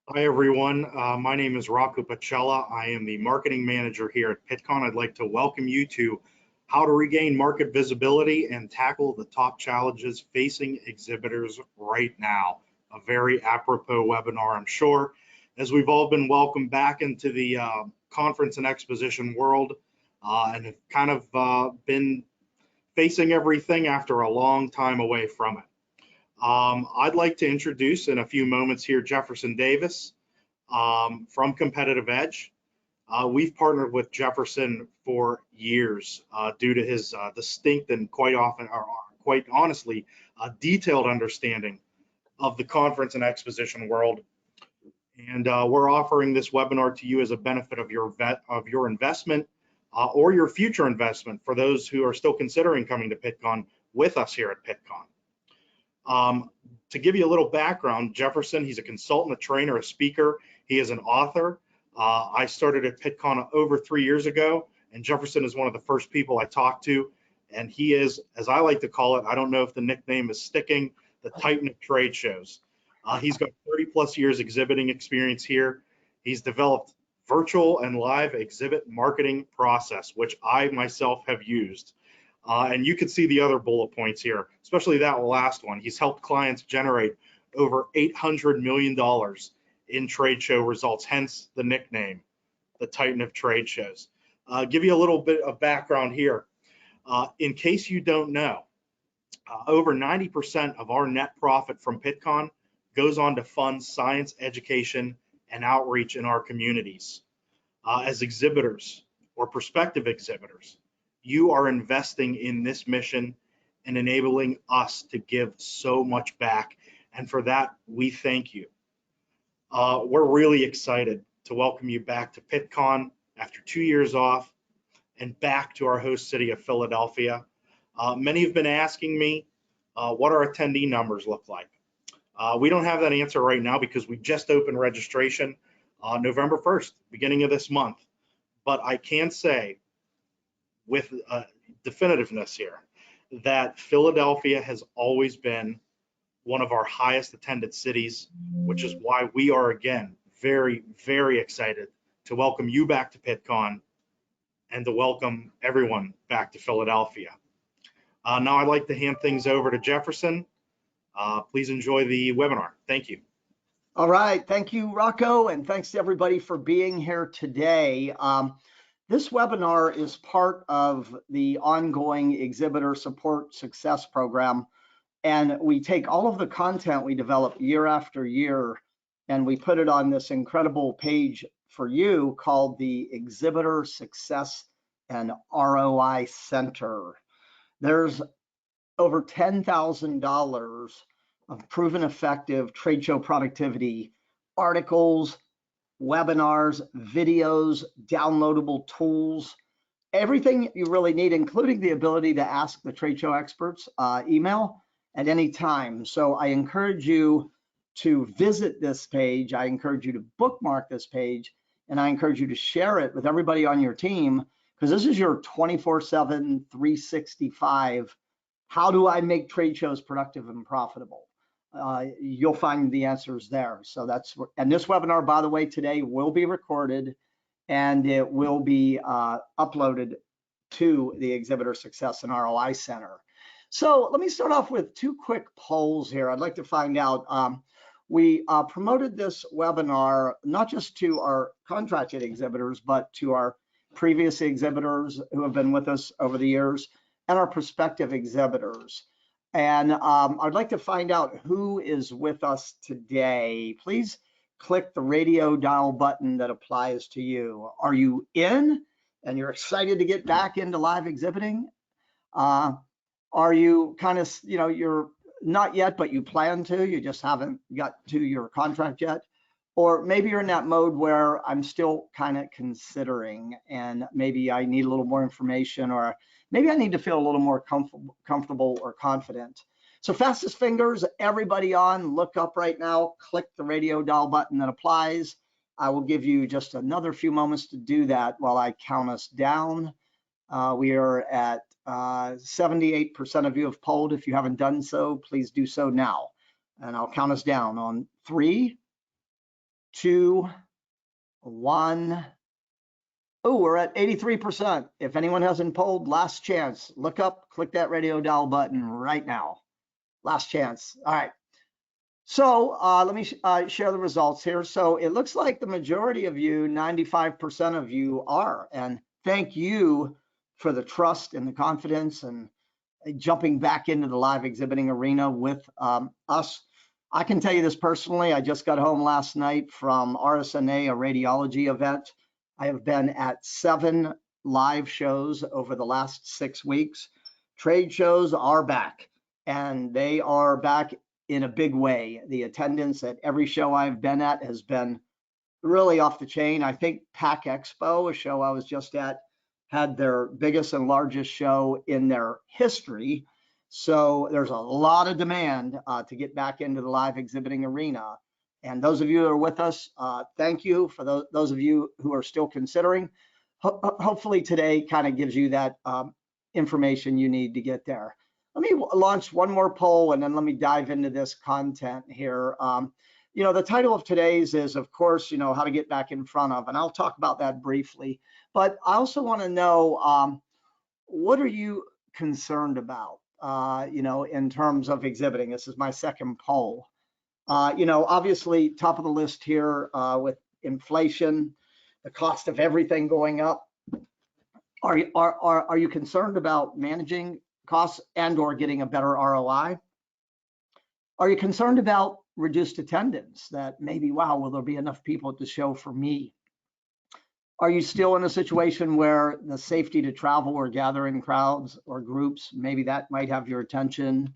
Hi, everyone. My name is Rocco Pacella. I am the marketing manager here at Pittcon. I'd like to welcome you to how to regain market visibility and tackle the top challenges facing exhibitors right now. A very apropos webinar, I'm sure, as we've all been welcomed back into the conference and exposition world and have kind of been facing everything after a long time away from it. I'd like to introduce in a few moments here Jefferson Davis from Competitive Edge. We've partnered with Jefferson for years due to his distinct and quite often, or quite honestly, detailed understanding of the conference and exposition world. And we're offering this webinar to you as a benefit of your investment or your future investment for those who are still considering coming to Pittcon with us here at Pittcon. To give you a little background, Jefferson, he's a consultant, a trainer, a speaker. He is an author. I started at Pittcon over 3 years ago, and Jefferson is one of the first people I talked to. And he is, as I like to call it, I don't know if the nickname is sticking, the Titan of trade shows. He's got 30 plus years exhibiting experience here. He's developed virtual and live exhibit marketing process, which I myself have used. And you can see the other bullet points here, especially that last one. He's helped clients generate over $800 million in trade show results, hence the nickname, the Titan of trade shows. Give you a little bit of background here. In case you don't know, over 90% of our net profit from Pittcon goes on to fund science, education, and outreach in our communities. As exhibitors or prospective exhibitors, you are investing in this mission and enabling us to give so much back. And for that, we thank you. We're really excited to welcome you back to Pittcon after 2 years off and back to our host city of Philadelphia. Many have been asking me what our attendee numbers look like. We don't have that answer right now because we just opened registration November 1st, beginning of this month. But I can say with definitiveness here that Philadelphia has always been one of our highest attended cities, which is why we are again very, very excited to welcome you back to Pittcon and to welcome everyone back to Philadelphia. Now I'd like to hand things over to Jefferson. Please enjoy the webinar. Thank you. All right, thank you, Rocco, and thanks to everybody for being here today. This webinar is part of the ongoing Exhibitor Support Success Program, and we take all of the content we develop year after year, and we put it on this incredible page for you called the Exhibitor Success and ROI Center. There's over $10,000 of proven effective trade show productivity articles, webinars, videos, downloadable tools, everything you really need, including the ability to ask the trade show experts email at any time. So I encourage you to visit this page. I encourage you to bookmark this page, and I encourage you to share it with everybody on your team, because this is your 24/7, 365. How do I make trade shows productive and profitable? You'll find the answers there. So that's, and this webinar, by the way, today will be recorded and it will be uploaded to the Exhibitor Success and ROI Center. So let me start off with two quick polls here. I'd like to find out, we promoted this webinar not just to our contracted exhibitors, but to our previous exhibitors who have been with us over the years and our prospective exhibitors. And I'd like to find out who is with us today. Please click the radio dial button that applies to you. Are you in and you're excited to get back into live exhibiting? Are you kind of, you're not yet, but you plan to, you just haven't got to your contract yet? Or maybe you're in that mode where I'm still kind of considering and maybe I need a little more information, or maybe I need to feel a little more comfortable or confident. So fastest fingers, everybody on, look up right now, click the radio dial button that applies. I will give you just another few moments to do that while I count us down. We are at 78% of you have polled. If you haven't done so, please do so now. And I'll count us down on 3, 2, 1. Oh, we're at 83%. If anyone hasn't polled, last chance. Look up, click that radio dial button right now. Last chance. All right. So let me share the results here. So it looks like the majority of you, 95% of you are. And thank you for the trust and the confidence and jumping back into the live exhibiting arena with us. I can tell you this personally. I just got home last night from RSNA, a radiology event. I have been at 7 live shows over the last 6 weeks. Trade shows are back, and they are back in a big way. The attendance at every show I've been at has been really off the chain. I think PAC Expo, a show I was just at, had their biggest and largest show in their history. So there's a lot of demand to get back into the live exhibiting arena. And those of you who are with us, thank you. For those of you who are still considering, hopefully today kind of gives you that information you need to get there. Let me launch one more poll and then let me dive into this content here. The title of today's is, of course, how to get back in front of, and I'll talk about that briefly. But I also want to know, what are you concerned about, in terms of exhibiting? This is my second poll. Obviously, top of the list here with inflation, the cost of everything going up. Are you concerned about managing costs and or getting a better ROI? Are you concerned about reduced attendance, that maybe, wow, will there be enough people at the show for me? Are you still in a situation where the safety to travel or gather in crowds or groups, maybe that might have your attention?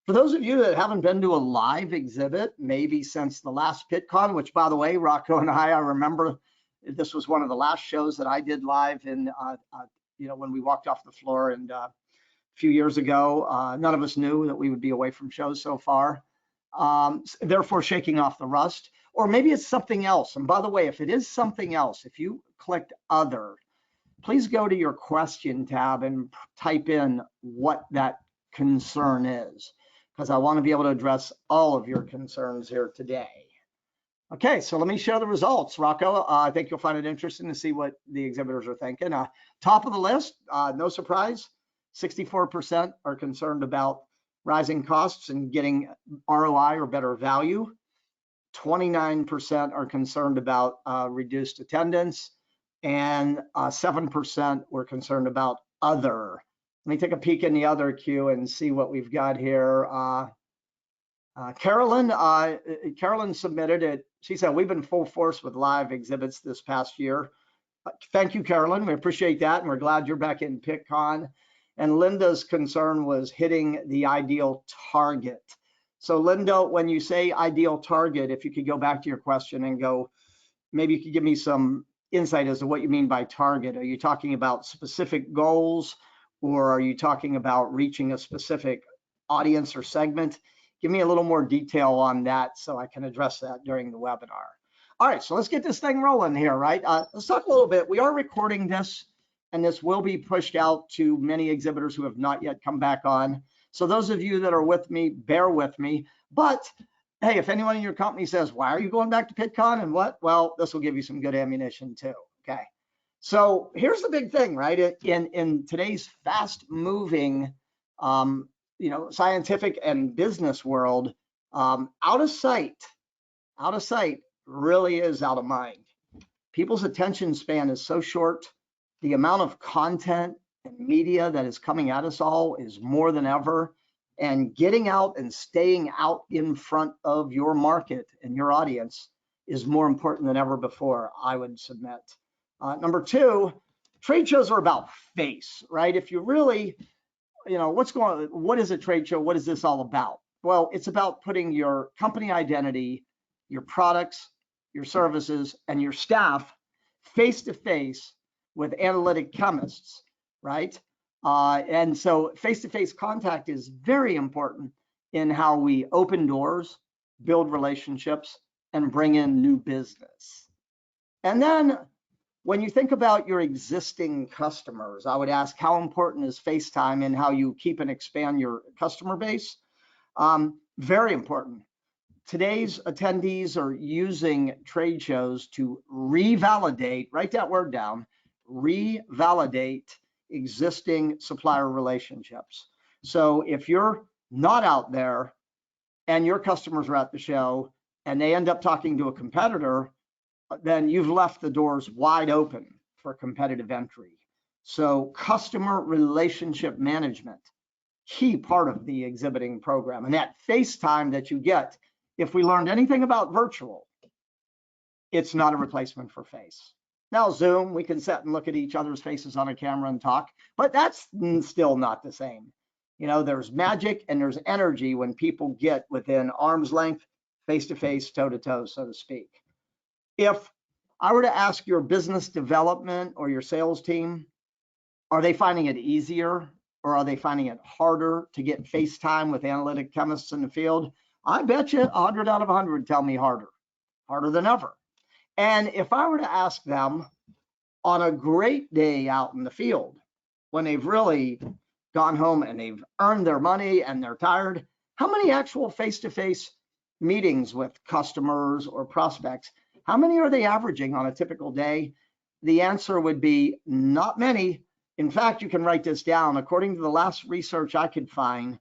For those of you that haven't been to a live exhibit, maybe since the last Pittcon, which, by the way, Rocco and I remember this was one of the last shows that I did live in, when we walked off the floor and a few years ago. None of us knew that we would be away from shows so far, therefore shaking off the rust. Or maybe it's something else. And by the way, if it is something else, if you clicked other, please go to your question tab and type in what that concern is, because I want to be able to address all of your concerns here today. Okay, so let me share the results, Rocco. I think you'll find it interesting to see what the exhibitors are thinking. Top of the list, no surprise, 64% are concerned about rising costs and getting ROI or better value. 29% are concerned about reduced attendance, and 7% were concerned about other. Let me take a peek in the other queue and see what we've got here. Carolyn submitted it. She said, we've been full force with live exhibits this past year. Thank you, Carolyn. We appreciate that, and we're glad you're back in Pittcon. And Linda's concern was hitting the ideal target. So Linda, when you say ideal target, if you could go back to your question and go, maybe you could give me some insight as to what you mean by target. Are you talking about specific goals, or are you talking about reaching a specific audience or segment? Give me a little more detail on that so I can address that during the webinar. All right, so let's get this thing rolling here, right? Let's talk a little bit. We are recording this, and this will be pushed out to many exhibitors who have not yet come back on. So those of you that are with me, bear with me. But hey, if anyone in your company says, why are you going back to Pittcon and what? Well, this will give you some good ammunition too, okay? So here's the big thing, right? In today's fast moving, scientific and business world, out of sight really is out of mind. People's attention span is so short. The amount of content and media that is coming at us all is more than ever. And getting out and staying out in front of your market and your audience is more important than ever before, I would submit. Number two, trade shows are about face, right? If you really, what is a trade show? What is this all about? Well, it's about putting your company identity, your products, your services, and your staff face to face with analytic chemists, right? And so face-to-face contact is very important in how we open doors, build relationships, and bring in new business. And then when you think about your existing customers, I would ask, how important is FaceTime in how you keep and expand your customer base? Very important. today's attendees are using trade shows to revalidate, write that word down, revalidate existing supplier relationships. So if you're not out there and your customers are at the show and they end up talking to a competitor, then you've left the doors wide open for competitive entry. So customer relationship management, key part of the exhibiting program. And that face time that you get, if we learned anything about virtual, it's not a replacement for face. Now Zoom, we can sit and look at each other's faces on a camera and talk, but that's still not the same. You know, there's magic and there's energy when people get within arm's length, face-to-face, toe-to-toe, so to speak. If I were to ask your business development or your sales team, are they finding it easier or are they finding it harder to get face time with analytic chemists in the field? I bet you 100 out of 100 tell me harder than ever. And if I were to ask them on a great day out in the field, when they've really gone home and they've earned their money and they're tired, how many actual face-to-face meetings with customers or prospects, how many are they averaging on a typical day? The answer would be not many. In fact, you can write this down. According to the last research I could find,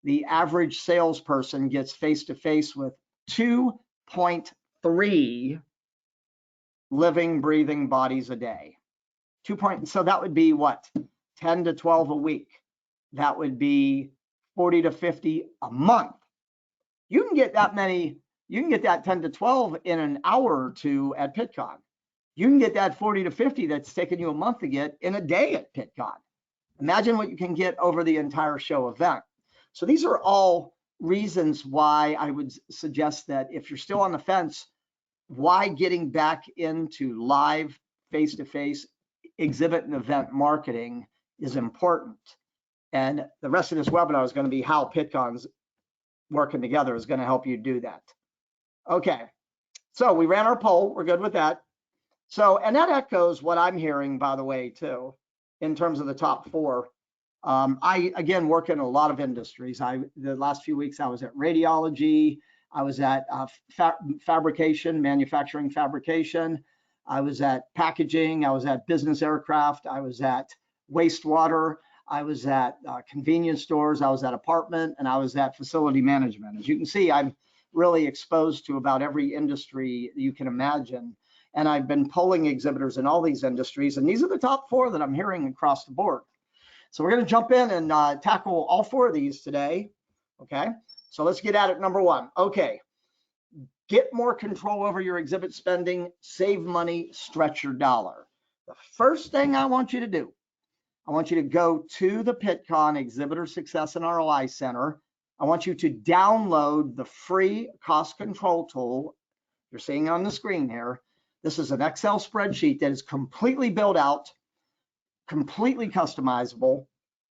the average salesperson gets face-to-face with 2.3 living, breathing bodies a day. So that would be what? 10 to 12 a week. That would be 40 to 50 a month. You can get that many, you can get that 10 to 12 in an hour or two at Pittcon. You can get that 40 to 50 that's taken you a month to get in a day at Pittcon. Imagine what you can get over the entire show event. So these are all reasons why I would suggest that if you're still on the fence, why getting back into live face-to-face exhibit and event marketing is important. And the rest of this webinar is going to be how Pittcon's working together is going to help you do that. Okay, so we ran our poll. We're good with that. So, and that echoes what I'm hearing, by the way, too, in terms of the top four. I, again, work in a lot of industries. The last few weeks, I was at radiology. I was at fabrication, manufacturing fabrication. I was at packaging. I was at business aircraft. I was at wastewater. I was at convenience stores. I was at apartment, and I was at facility management. As you can see, I'm really exposed to about every industry you can imagine. And I've been polling exhibitors in all these industries, and these are the top four that I'm hearing across the board. So we're going to jump in and tackle all four of these today. Okay, so let's get at it. Number one. Okay, get more control over your exhibit spending, save money, stretch your dollar. The first thing I want you to do, I want you to go to the Pittcon Exhibitor Success and ROI Center. I want you to download the free cost control tool you're seeing on the screen here. This is an Excel spreadsheet that is completely built out, completely customizable.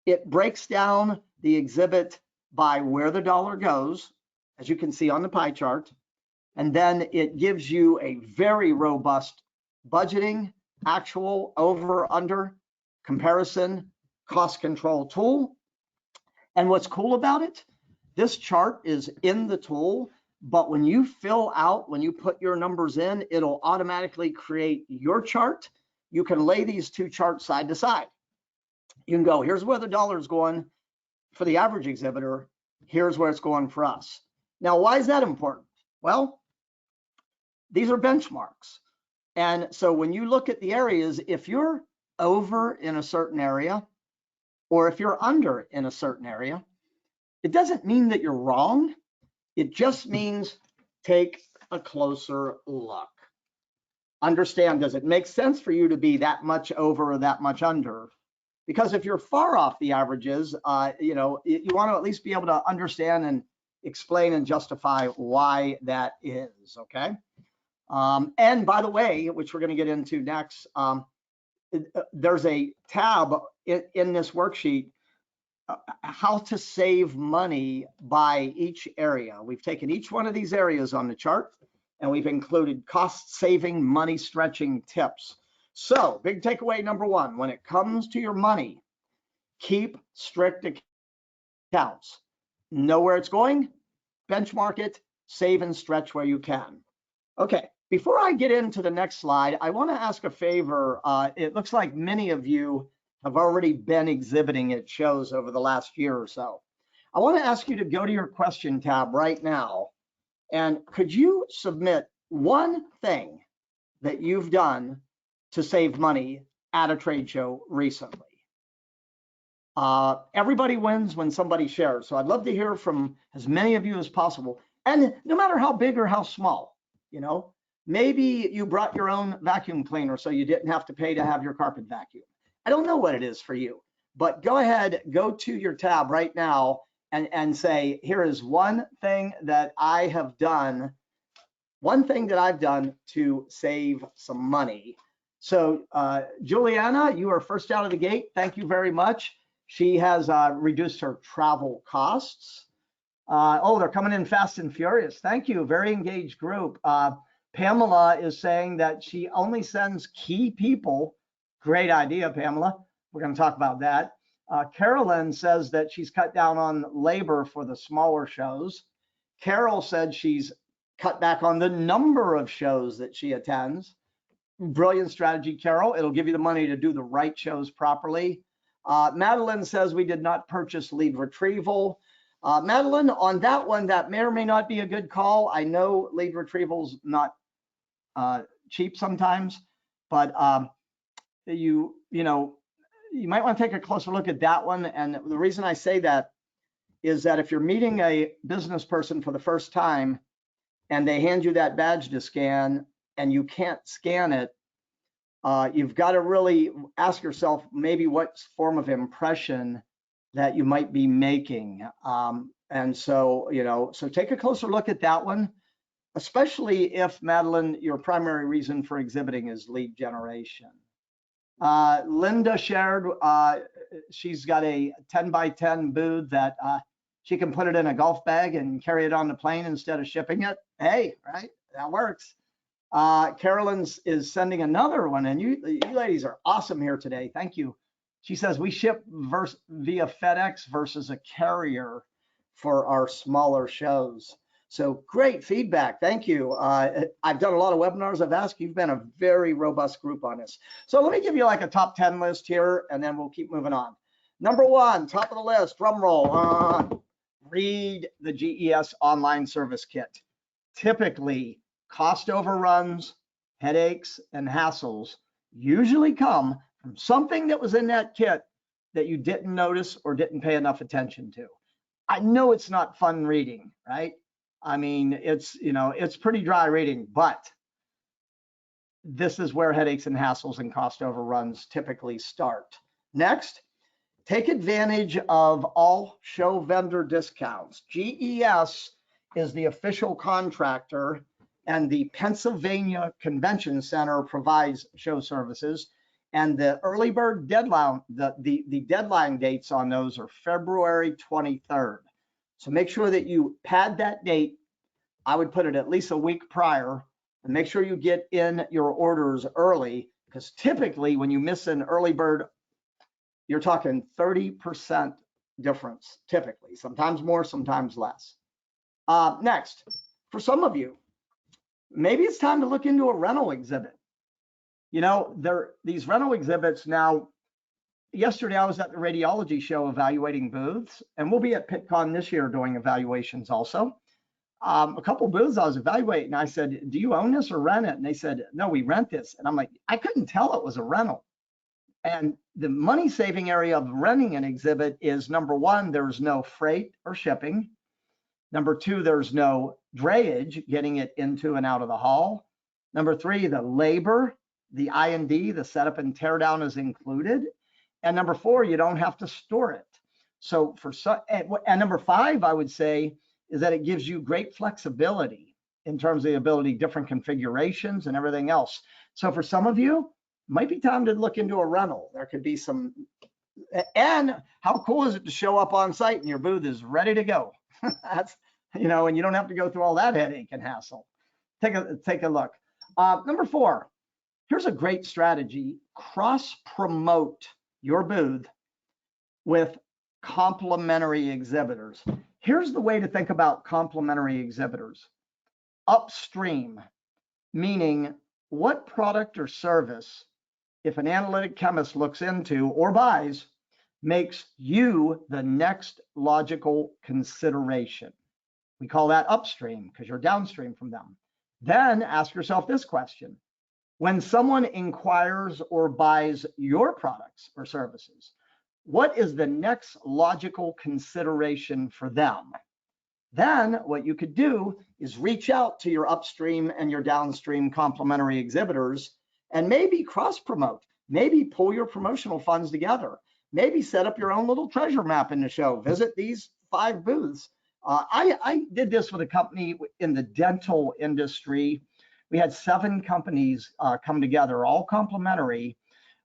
It breaks down the exhibit by where the dollar goes, as you can see on the pie chart. And then it gives you a very robust budgeting, actual, over, under, comparison, cost control tool. And what's cool about it, this chart is in the tool, but when you fill out, when you put your numbers in, it'll automatically create your chart. You can lay these two charts side to side. You can go, here's where the dollar is going for the average exhibitor. Here's where it's going for us. Now, why is that important? Well, these are benchmarks. And so when you look at the areas, if you're over in a certain area, or if you're under in a certain area, it doesn't mean that you're wrong. It just means take a closer look. Understand, does it make sense for you to be that much over or that much under? Because if you're far off the averages, you know, you want to at least be able to understand and explain and justify why that is, okay? And by the way, which we're going to get into next, there's a tab in this worksheet, how to save money by each area. We've taken each one of these areas on the chart and we've included cost saving, money stretching tips. So big takeaway number one, when it comes to your money, keep strict accounts. Know where it's going, benchmark it, Save and stretch where you can. Okay, before I get into the next slide, I want to ask a favor. It looks like many of you have already been exhibiting at shows over the last year or so. I want to ask you to go to your question tab right now, and could you submit one thing that you've done to save money at a trade show recently? Everybody wins when somebody shares. So I'd love to hear from as many of you as possible. And no matter how big or how small, you know, maybe you brought your own vacuum cleaner so you didn't have to pay to have your carpet vacuum. I don't know what it is for you, but go ahead, go to your tab right now and say, here is one thing that I have done, one thing that I've done to save some money. So Juliana, you are first out of the gate. Thank you very much. She has reduced her travel costs. Oh, they're coming in fast and furious. Thank you, very engaged group. Pamela is saying that she only sends key people. Great idea, Pamela. We're going to talk about that. Carolyn says that she's cut down on labor for the smaller shows. Carol said she's cut back on the number of shows that she attends. Brilliant strategy, Carol. It'll give you the money to do the right shows properly. Madeline says we did not purchase lead retrieval. Madeline, on that one, that may or may not be a good call. I know lead retrieval's not cheap sometimes, but you might want to take a closer look at that one. And the reason I say that is that if you're meeting a business person for the first time and they hand you that badge to scan and you can't scan it, you've got to really ask yourself maybe what form of impression that you might be making. And so, so take a closer look at that one, especially if, Madeline, your primary reason for exhibiting is lead generation. Linda shared, she's got a 10 by 10 booth that she can put it in a golf bag and carry it on the plane instead of shipping it. Hey, right, that works. Carolyn is sending another one, and you ladies are awesome here today. Thank you. She says we ship via FedEx versus a carrier for our smaller shows. So great feedback. Thank you. I've done a lot of webinars. I've asked. You've been a very robust group on this. So let me give you like a top 10 list here, and then we'll keep moving on. Number one, top of the list, drum roll. Read the GES online service kit. Typically, cost overruns, headaches, and hassles usually come from something that was in that kit that you didn't notice or didn't pay enough attention to. I know it's not fun reading, right? I mean, it's pretty dry reading, but this is where headaches and hassles and cost overruns typically start. Next, take advantage of all show vendor discounts. GES is the official contractor, and the Pennsylvania Convention Center provides show services. And the early bird deadline, the deadline dates on those are February 23rd. So make sure that you pad that date. I would put it at least a week prior, and make sure you get in your orders early, because typically when you miss an early bird, you're talking 30% difference, typically, sometimes more, sometimes less. Next, for some of you, maybe it's time to look into a rental exhibit. These rental exhibits now, yesterday I was at the radiology show evaluating booths, and we'll be at Pittcon this year doing evaluations also. A couple booths I was evaluating, I said, do you own this or rent it? And they said, no, we rent this. And I'm like, I couldn't tell it was a rental. And the money saving area of renting an exhibit is, number one, there's no freight or shipping. Number two, there's no drayage getting it into and out of the hall. Number three, the labor, the I&D, the setup and tear down is included. And number four, you don't have to store it. So and number five, I would say, is that it gives you great flexibility in terms of the ability, different configurations and everything else. So for some of you, it might be time to look into a rental. There could be some, and how cool is it to show up on site and your booth is ready to go? That's, and you don't have to go through all that headache and hassle. Take a look. Number four, here's a great strategy. Cross-promote your booth with complementary exhibitors. Here's the way to think about complementary exhibitors. upstream, meaning what product or service, if an analytic chemist looks into or buys, makes you the next logical consideration. We call that upstream because you're downstream from them. Then ask yourself this question. When someone inquires or buys your products or services, what is the next logical consideration for them? Then what you could do is reach out to your upstream and your downstream complementary exhibitors and maybe cross promote, maybe pull your promotional funds together, maybe set up your own little treasure map in the show, visit these 5 booths. I did this with a company in the dental industry. We had 7 companies come together, all complementary.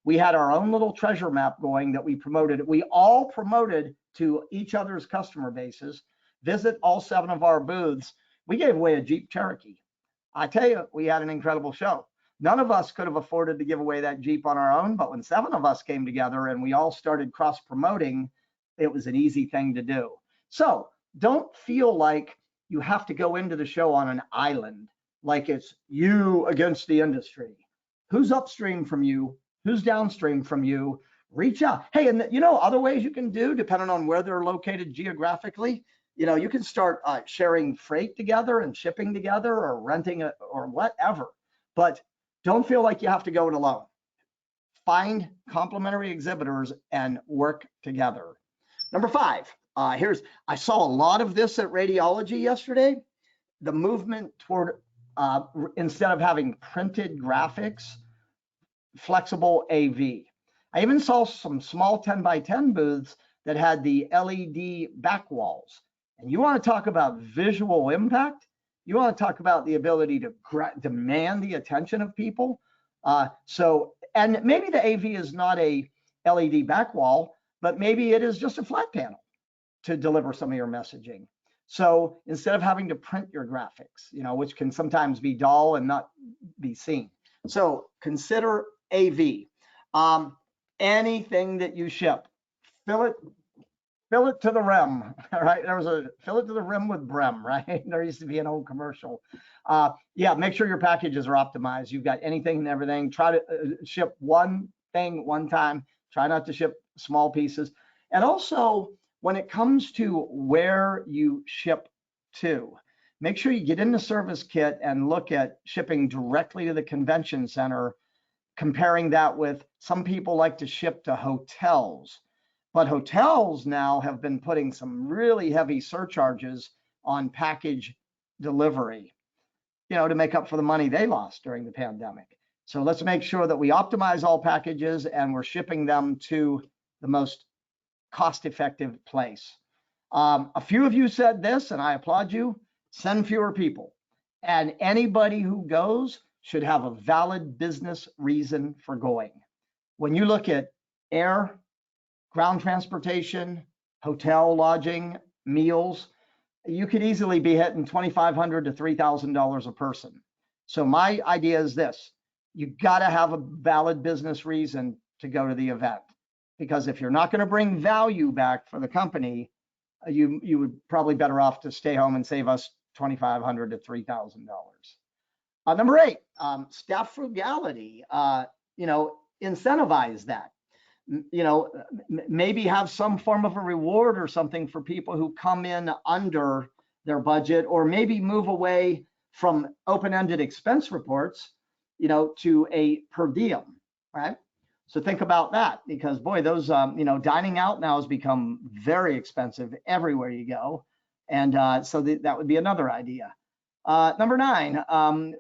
We had our own little treasure map going that we promoted. We all promoted to each other's customer bases. Visit all 7 of our booths. We gave away a Jeep Cherokee. I tell you, we had an incredible show. None of us could have afforded to give away that Jeep on our own, but when 7 of us came together and we all started cross-promoting, it was an easy thing to do. So don't feel like you have to go into the show on an island, like it's you against the industry. Who's upstream from you? Who's downstream from you? Reach out. Hey, and other ways you can do, depending on where they're located geographically, you can start sharing freight together and shipping together or renting or whatever, but don't feel like you have to go it alone. Find complementary exhibitors and work together. Number 5, I saw a lot of this at radiology yesterday, the movement toward, instead of having printed graphics, flexible AV. I even saw some small 10 by 10 booths that had the LED back walls. And you want to talk about visual impact? You want to talk about the ability to demand the attention of people? And maybe the AV is not a LED back wall, but maybe it is just a flat panel to deliver some of your messaging. So instead of having to print your graphics, which can sometimes be dull and not be seen. So consider AV. Anything that you ship, fill it to the rim, right? There was a fill it to the rim with Brem, right? There used to be an old commercial. Yeah, make sure your packages are optimized. You've got anything and everything. Try to ship one thing one time. Try not to ship small pieces. And also, when it comes to where you ship to, make sure you get in the service kit and look at shipping directly to the convention center, comparing that with some people like to ship to hotels. But hotels now have been putting some really heavy surcharges on package delivery, to make up for the money they lost during the pandemic. So let's make sure that we optimize all packages and we're shipping them to the most cost-effective place. A few of you said this, and I applaud you: send fewer people. And anybody who goes should have a valid business reason for going. When you look at air, ground transportation, hotel, lodging, meals, you could easily be hitting $2,500 to $3,000 a person. So my idea is this: you got to have a valid business reason to go to the event, because if you're not going to bring value back for the company, you would probably better off to stay home and save us $2,500 to $3,000. Number 8, staff frugality. Incentivize that. Maybe have some form of a reward or something for people who come in under their budget, or maybe move away from open-ended expense reports, to a per diem, right? So think about that, because boy, those, dining out now has become very expensive everywhere you go. And so that would be another idea. Number 9,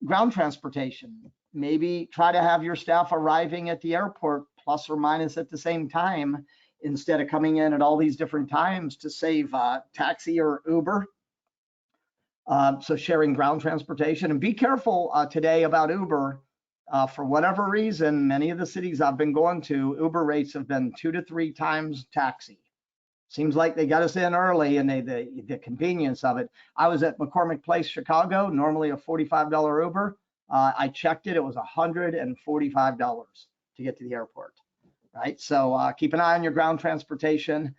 ground transportation. Maybe try to have your staff arriving at the airport plus or minus at the same time, instead of coming in at all these different times to save taxi or Uber. So sharing ground transportation, and be careful today about Uber. For whatever reason, many of the cities I've been going to, Uber rates have been 2 to 3 times taxi. Seems like they got us in early, and the convenience of it. I was at McCormick Place, Chicago, normally a $45 Uber. I checked it, it was $145 to get to the airport, right? So keep an eye on your ground transportation.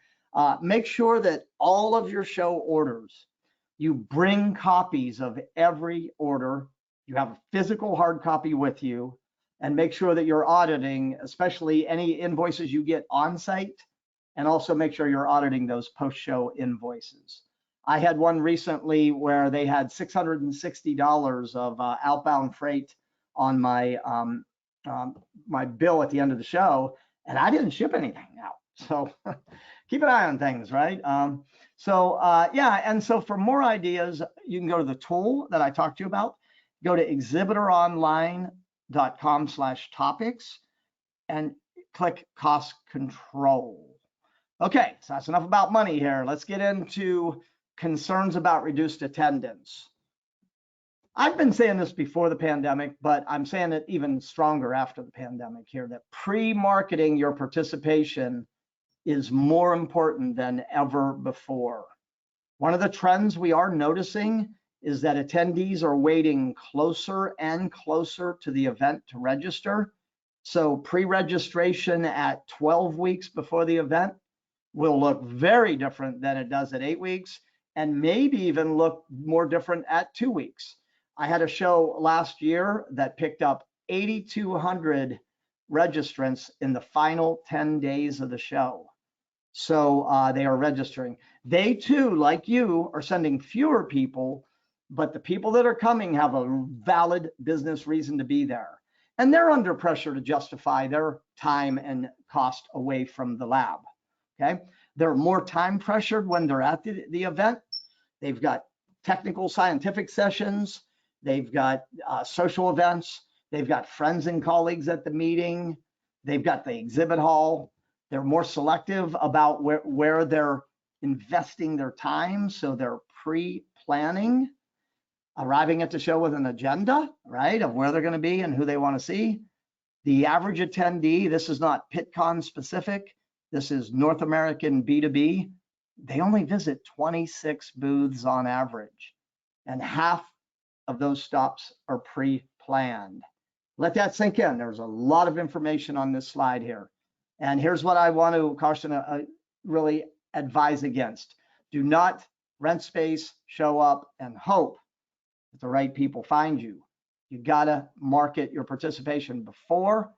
Make sure that all of your show orders, You bring copies of every order. You have a physical hard copy with you, and make sure that you're auditing, especially any invoices you get on site, and also make sure you're auditing those post-show invoices. I had one recently where they had $660 of outbound freight on my my bill at the end of the show, and I didn't ship anything out. So keep an eye on things, right? Yeah, and so for more ideas, you can go to the tool that I talked to you about. Go to exhibitoronline.com/topics and click cost control. Okay, so that's enough about money here. Let's get into concerns about reduced attendance. I've been saying this before the pandemic, but I'm saying it even stronger after the pandemic here, that pre-marketing your participation is more important than ever before. One of the trends we are noticing is that attendees are waiting closer and closer to the event to register. So pre-registration at 12 weeks before the event will look very different than it does at 8 weeks, and maybe even look more different at 2 weeks. I had a show last year that picked up 8,200 registrants in the final 10 days of the show. So they are registering. They too, like you, are sending fewer people, but the people that are coming have a valid business reason to be there. And they're under pressure to justify their time and cost away from the lab, okay? They're more time pressured when they're at the event. They've got technical scientific sessions. They've got social events. They've got friends and colleagues at the meeting. They've got the exhibit hall. They're more selective about where they're investing their time. So they're pre-planning, arriving at the show with an agenda, right, of where they're going to be and who they want to see. The average attendee, this is not Pittcon specific. This is North American B2B. They only visit 26 booths on average, and half of those stops are pre-planned. Let that sink in. There's a lot of information on this slide here. And here's what I want to caution, really advise against. Do not rent space, show up, and hope that the right people find you. You gotta market your participation before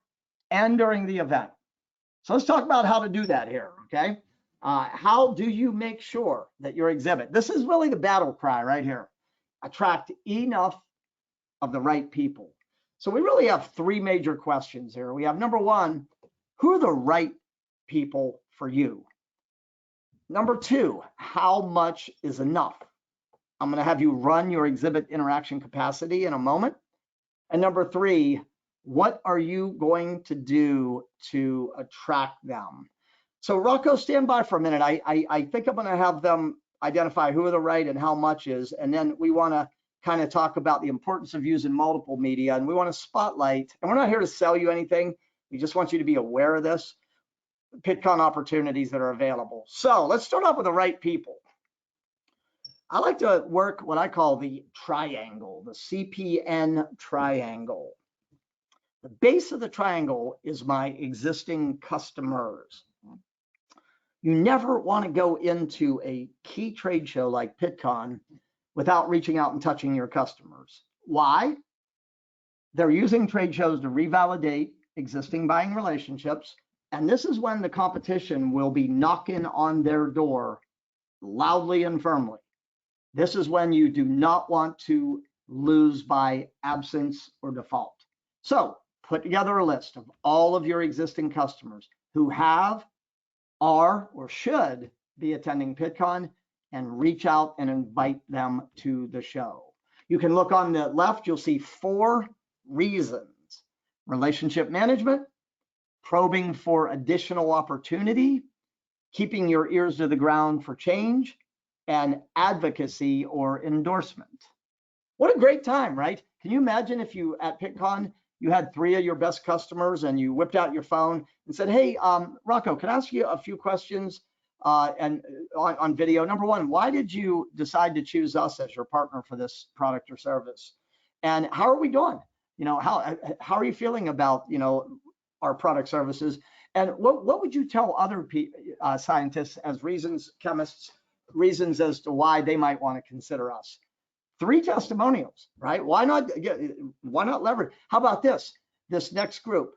and during the event. So let's talk about how to do that here, okay? How do you make sure that your exhibit, this is really the battle cry right here, attract enough of the right people? So we really have three major questions here. We have number one, who are the right people for you? Number two, how much is enough? I'm going to have you run your exhibit interaction capacity in a moment. And number three, what are you going to do to attract them? So Rocco, stand by for a minute. I think I'm going to have them identify who are the right and how much is, and then we want to kind of talk about the importance of using multiple media, and we want to spotlight, and we're not here to sell you anything. We just want you to be aware of this, Pittcon opportunities that are available. So let's start off with the right people. I like to work what I call the triangle, the CPN triangle. The base of the triangle is my existing customers. You never want to go into a key trade show like Pittcon without reaching out and touching your customers. Why? They're using trade shows to revalidate existing buying relationships, and this is when the competition will be knocking on their door loudly and firmly. This is when you do not want to lose by absence or default. So put together a list of all of your existing customers who have, are, or should be attending Pittcon, and reach out and invite them to the show. You can look on the left, you'll see 4 reasons: relationship management, probing for additional opportunity, keeping your ears to the ground for change, and advocacy or endorsement. What a great time, right? Can you imagine if you, at Pittcon, you had 3 of your best customers and you whipped out your phone and said, hey, Rocco, can I ask you a few questions on video? Number one, why did you decide to choose us as your partner for this product or service? And how are we doing? You know, how are you feeling about, you know, our product services? And what would you tell other scientists as reasons, chemists, reasons as to why they might want to consider us. 3 testimonials, right? Why not leverage? How about this next group?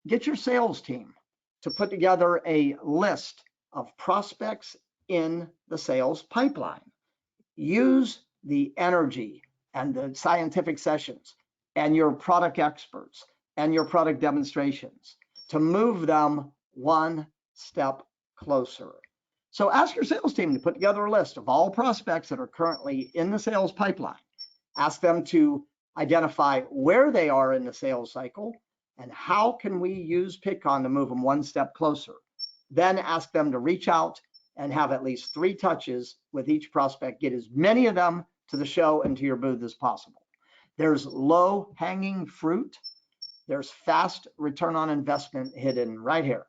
Get your sales team to put together a list of prospects in the sales pipeline. Use the energy and the scientific sessions and your product experts and your product demonstrations to move them one step closer. So ask your sales team to put together a list of all prospects that are currently in the sales pipeline. Ask them to identify where they are in the sales cycle and how can we use Pittcon to move them one step closer. Then ask them to reach out and have at least 3 touches with each prospect. Get as many of them to the show and to your booth as possible. There's low hanging fruit. There's fast return on investment hidden right here.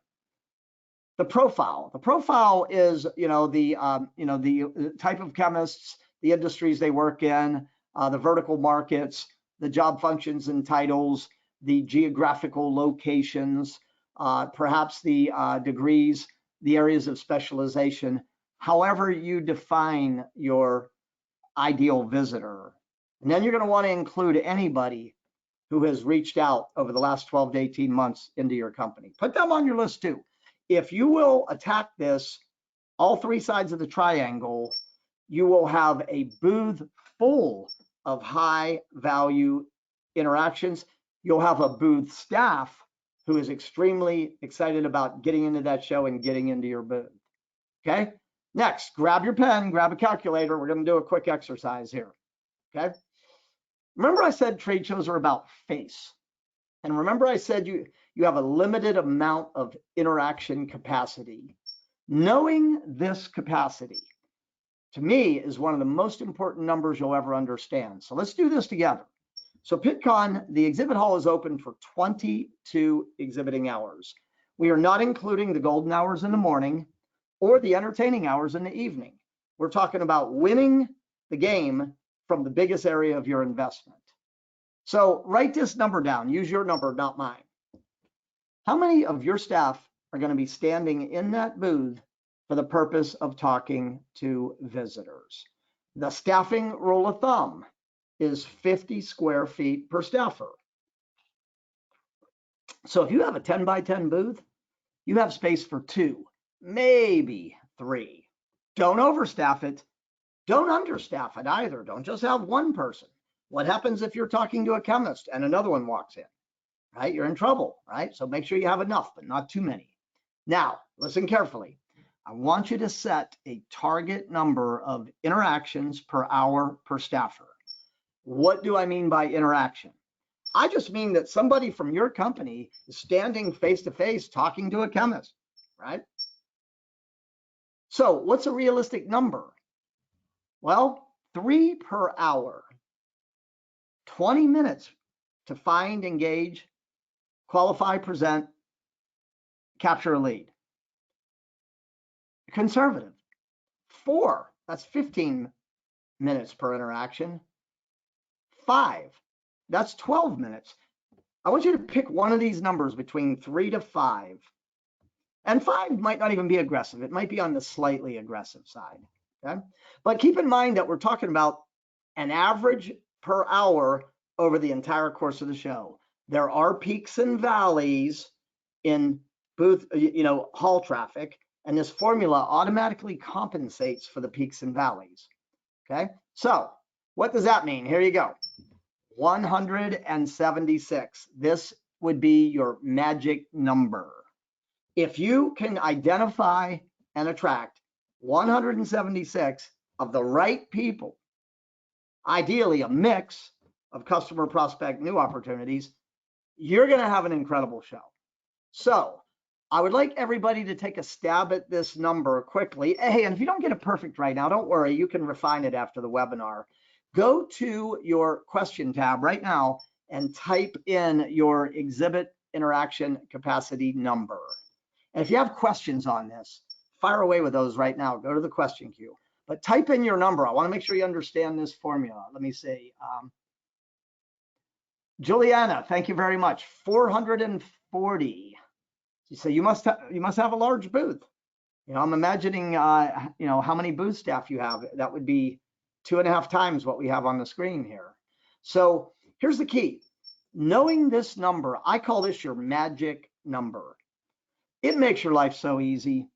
The profile. The profile is, the type of chemists, the industries they work in, the vertical markets, the job functions and titles, the geographical locations, perhaps the degrees, the areas of specialization, however you define your ideal visitor. And then you're going to want to include anybody who has reached out over the last 12 to 18 months into your company. Put them on your list too. If you will attack this, all 3 sides of the triangle, you will have a booth full of high value interactions. You'll have a booth staff who is extremely excited about getting into that show and getting into your booth. Okay. Next, grab your pen, grab a calculator. We're going to do a quick exercise here. Okay. Remember I said trade shows are about face. And remember I said you have a limited amount of interaction capacity. Knowing this capacity, to me, is one of the most important numbers you'll ever understand. So let's do this together. So Pittcon, the exhibit hall is open for 22 exhibiting hours. We are not including the golden hours in the morning or the entertaining hours in the evening. We're talking about winning the game from the biggest area of your investment. So write this number down. Use your number, not mine. How many of your staff are going to be standing in that booth for the purpose of talking to visitors? The staffing rule of thumb is 50 square feet per staffer. So if you have a 10 by 10 booth, you have space for 2, maybe 3. Don't overstaff it. Don't understaff it either. Don't just have 1 person. What happens if you're talking to a chemist and another one walks in, right? You're in trouble, right? So make sure you have enough, but not too many. Now, listen carefully. I want you to set a target number of interactions per hour per staffer. What do I mean by interaction? I just mean that somebody from your company is standing face to face talking to a chemist, right? So what's a realistic number? Well, 3 per hour, 20 minutes to find, engage, qualify, present, capture a lead. Conservative. 4, that's 15 minutes per interaction. 5, that's 12 minutes. I want you to pick one of these numbers between 3 to 5. And 5 might not even be aggressive. It might be on the slightly aggressive side. Okay? But keep in mind that we're talking about an average per hour over the entire course of the show. There are peaks and valleys in booth, hall traffic, and this formula automatically compensates for the peaks and valleys. Okay? So what does that mean? Here you go. 176. This would be your magic number. If you can identify and attract 176 of the right people, ideally a mix of customer, prospect, new opportunities, you're going to have an incredible show. So I would like everybody to take a stab at this number quickly. Hey, and if you don't get it perfect right now, don't worry, you can refine it after the webinar. Go to your question tab right now and type in your exhibit interaction capacity number. And if you have questions on this, fire away with those right now. Go to the question queue, but type in your number. I want to make sure you understand this formula. Let me see. Juliana, thank you very much. 440. So you must have a large booth. I'm imagining, how many booth staff you have. That would be 2.5 times what we have on the screen here. So here's the key. Knowing this number, I call this your magic number. It makes your life so easy.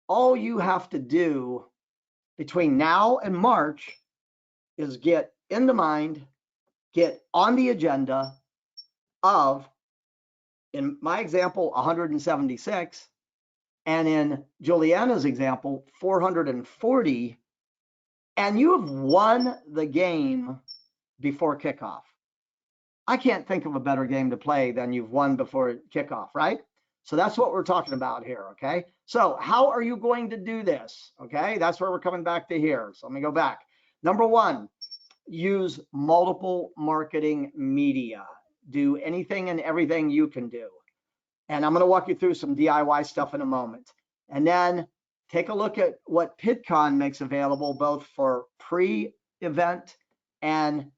All you have to do between now and March is get in the mind, get on the agenda of, in my example, 176, and in Juliana's example, 440, and you have won the game before kickoff. I can't think of a better game to play than you've won before kickoff, right? So that's what we're talking about here, okay? So how are you going to do this? Okay, that's where we're coming back to here. So let me go back. Number one, use multiple marketing media. Do anything and everything you can do. And I'm going to walk you through some DIY stuff in a moment. And then take a look at what Pittcon makes available both for pre-event and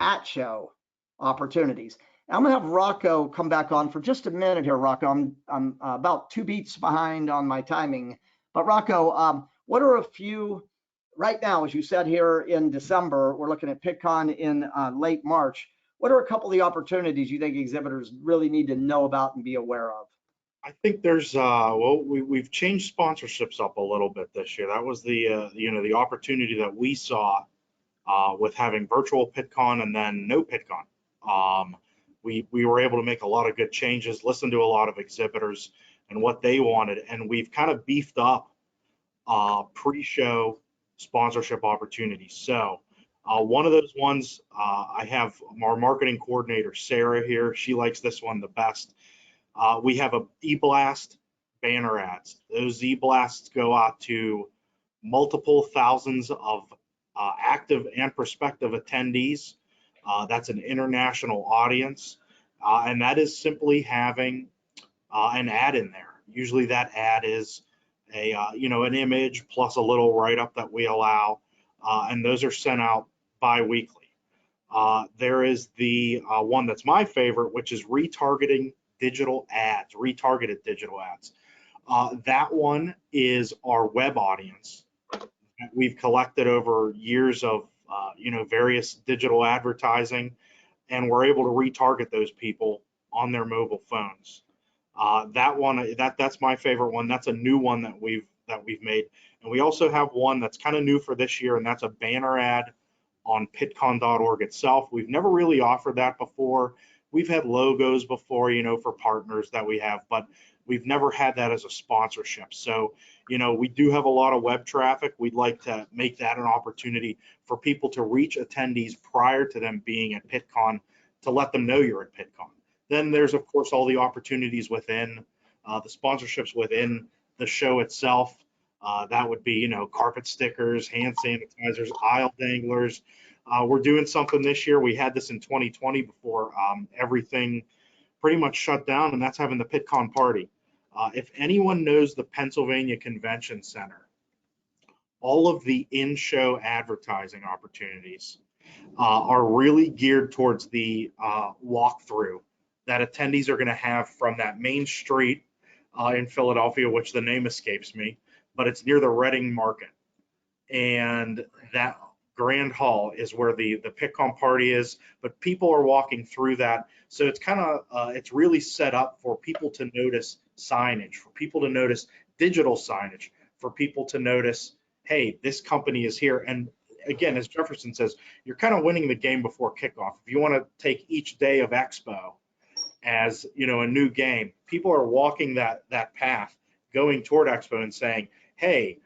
at show opportunities. I'm going to have Rocco come back on for just a minute here, Rocco. I'm about 2 beats behind on my timing. But Rocco, what are a few, right now, as you said here in December, we're looking at Pittcon in late March. What are a couple of the opportunities you think exhibitors really need to know about and be aware of? I think there's well, we've changed sponsorships up a little bit this year. That was the opportunity that we saw with having virtual Pittcon and then no Pittcon. We were able to make a lot of good changes, listen to a lot of exhibitors and what they wanted, and we've kind of beefed up pre-show sponsorship opportunities. So one of those ones, I have our marketing coordinator, Sarah, here. She likes this one the best. We have a e-blast banner ads. Those e-blasts go out to multiple thousands of active and prospective attendees. That's an international audience. And that is simply having an ad in there. Usually that ad is an image plus a little write-up that we allow, and those are sent out bi-weekly. There is the one that's my favorite, which is retargeting digital ads, retargeted digital ads. That one is our web audience that we've collected over years of various digital advertising, and we're able to retarget those people on their mobile phones. That one, that's my favorite one. That's a new one that we've made, and we also have one that's kind of new for this year, and that's a banner ad on pittcon.org itself. We've never really offered that before. We've had logos before, for partners that we have, but we've never had that as a sponsorship. So, we do have a lot of web traffic. We'd like to make that an opportunity for people to reach attendees prior to them being at Pittcon, to let them know you're at Pittcon. Then there's, of course, all the opportunities within the sponsorships within the show itself. That would be, carpet stickers, hand sanitizers, aisle danglers. We're doing something this year. We had this in 2020 before everything pretty much shut down, and that's having the Pittcon party. If anyone knows the Pennsylvania Convention Center, all of the in-show advertising opportunities are really geared towards the walkthrough that attendees are going to have from that main street in Philadelphia, which the name escapes me, but it's near the Reading Market. And that Grand Hall is where the Pittcon party is, but people are walking through that. So it's kind of, it's really set up for people to notice signage, for people to notice digital signage, for people to notice, hey, this company is here. And again, as Jefferson says, you're kind of winning the game before kickoff. If you want to take each day of Expo as, a new game, people are walking that path going toward Expo and saying, hey,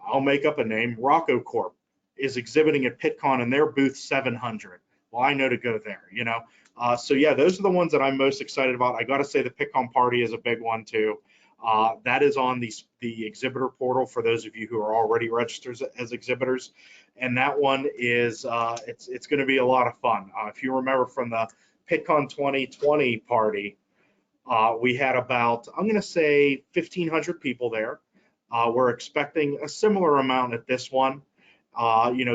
I'll make up a name, Rocco Corp is exhibiting at Pittcon and their booth 700. Well, I know to go there, So yeah, those are the ones that I'm most excited about. I got to say the Pittcon party is a big one too. That is on the exhibitor portal for those of you who are already registered as exhibitors. And that one is, it's going to be a lot of fun. If you remember from the Pittcon 2020 party, we had about, I'm going to say 1,500 people there. We're expecting a similar amount at this one,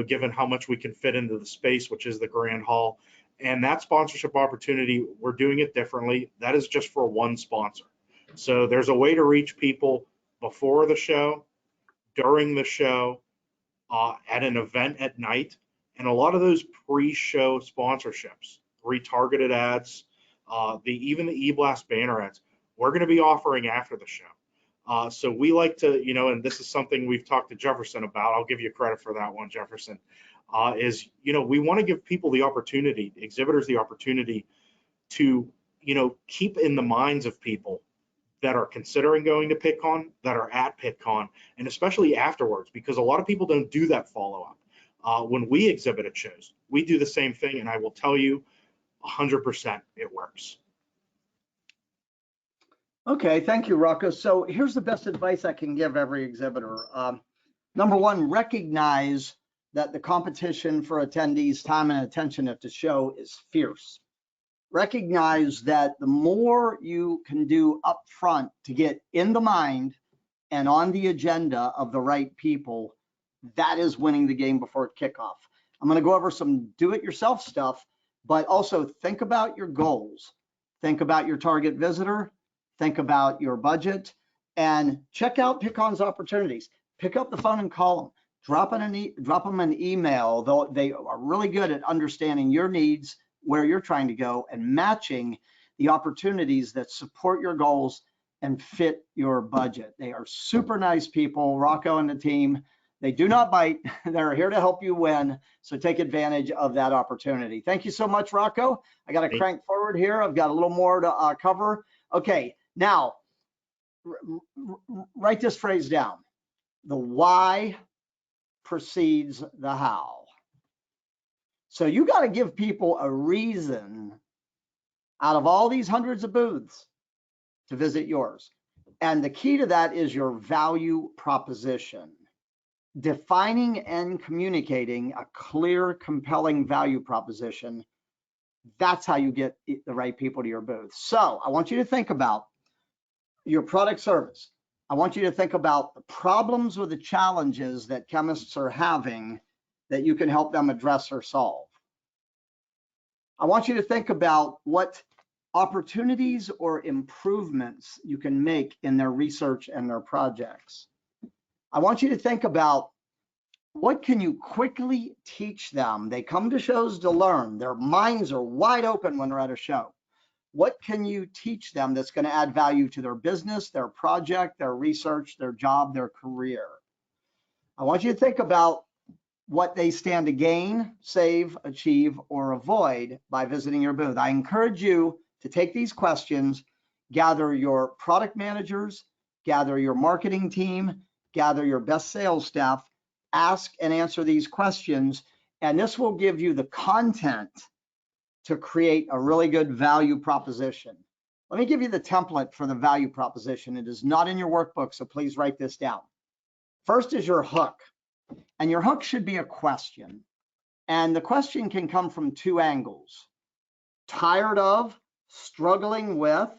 given how much we can fit into the space, which is the Grand Hall. And that sponsorship opportunity, we're doing it differently. That is just for one sponsor. So there's a way to reach people before the show, during the show, at an event at night, and a lot of those pre-show sponsorships, retargeted ads, even the e-blast banner ads, we're going to be offering after the show. So we like to, and this is something we've talked to Jefferson about. I'll give you credit for that one, Jefferson. We want to give people the opportunity, exhibitors the opportunity to, keep in the minds of people that are considering going to Pittcon, that are at Pittcon, and especially afterwards, because a lot of people don't do that follow-up. When we exhibit at shows, we do the same thing, and I will tell you 100% it works. Okay, thank you, Rocco. So here's the best advice I can give every exhibitor. Number one, recognize that the competition for attendees' time and attention at the show is fierce. Recognize that the more you can do up front to get in the mind and on the agenda of the right people, that is winning the game before kickoff. I'm going to go over some do-it-yourself stuff, but also think about your goals. Think about your target visitor. Think about your budget and check out Pittcon's opportunities. Pick up the phone and call them. Drop them an email. They are really good at understanding your needs, where you're trying to go, and matching the opportunities that support your goals and fit your budget. They are super nice people, Rocco and the team. They do not bite. They're here to help you win. So take advantage of that opportunity. Thank you so much, Rocco. I got to crank forward here. I've got a little more to cover. Okay, now write this phrase down. The why precedes the how. So you got to give people a reason out of all these hundreds of booths to visit yours. And the key to that is your value proposition. Defining and communicating a clear, compelling value proposition. That's how you get the right people to your booth. So I want you to think about your product service. I want you to think about the problems or the challenges that chemists are having that you can help them address or solve. I want you to think about what opportunities or improvements you can make in their research and their projects. I want you to think about what can you quickly teach them. They come to shows to learn. Their minds are wide open when they're at a show. What can you teach them that's going to add value to their business, their project, their research, their job, their career? I want you to think about what they stand to gain, save, achieve, or avoid by visiting your booth. I encourage you to take these questions, gather your product managers, gather your marketing team, gather your best sales staff, ask and answer these questions, and this will give you the content to create a really good value proposition. Let me give you the template for the value proposition. It is not in your workbook, so please write this down. First is your hook, and your hook should be a question. And the question can come from two angles. Tired of, struggling with,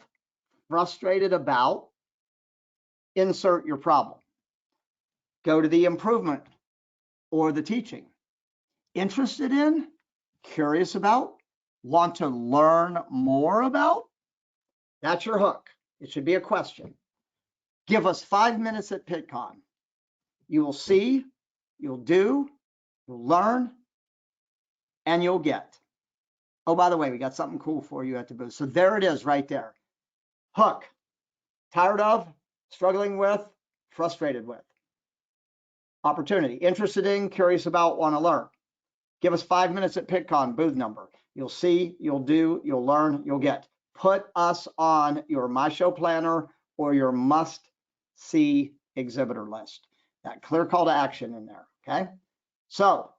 frustrated about, insert your problem. Go to the improvement or the teaching. Interested in, curious about, want to learn more about? That's your hook. It should be a question. Give us 5 minutes at Pittcon. You will see, you'll do, you'll learn, and you'll get. Oh, by the way, we got something cool for you at the booth. So there it is right there. Hook. Tired of, struggling with, frustrated with. Opportunity. Interested in, curious about, want to learn. Give us 5 minutes at Pittcon, booth number. You'll see, you'll do, you'll learn, you'll get. Put us on your My Show planner or your must-see exhibitor list. That clear call to action in there, okay? So,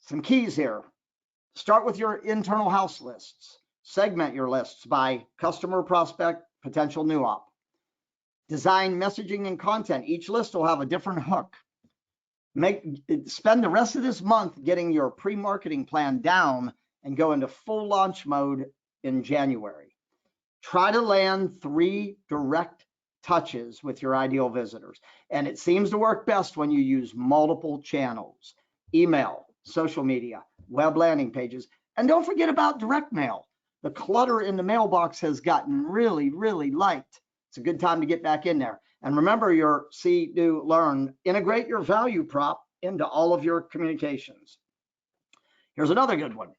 some keys here. Start with your internal house lists. Segment your lists by customer, prospect, potential new op. Design messaging and content. Each list will have a different hook. Spend the rest of this month getting your pre-marketing plan down and go into full launch mode in January. Try to land 3 direct touches with your ideal visitors. And it seems to work best when you use multiple channels: email, social media, web landing pages, and don't forget about direct mail. The clutter in the mailbox has gotten really, really light. It's a good time to get back in there. And remember your see, do, learn, integrate your value prop into all of your communications. Here's another good one.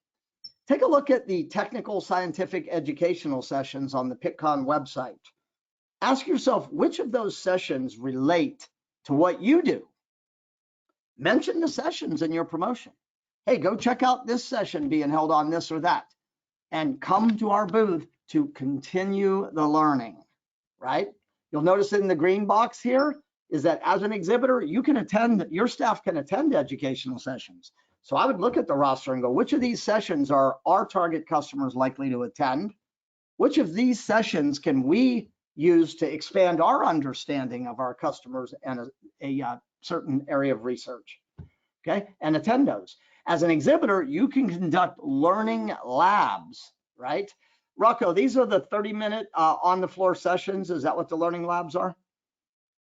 Take a look at the technical, scientific, educational sessions on the Pittcon website. Ask yourself which of those sessions relate to what you do. Mention the sessions in your promotion. Hey, go check out this session being held on this or that, and come to our booth to continue the learning, right? You'll notice in the green box here is that as an exhibitor, you can attend, your staff can attend educational sessions. So I would look at the roster and go, which of these sessions are our target customers likely to attend? Which of these sessions can we use to expand our understanding of our customers and a certain area of research, okay? And attend those. As an exhibitor, you can conduct learning labs, right? Rocco, these are the 30-minute on the floor sessions. Is that what the learning labs are?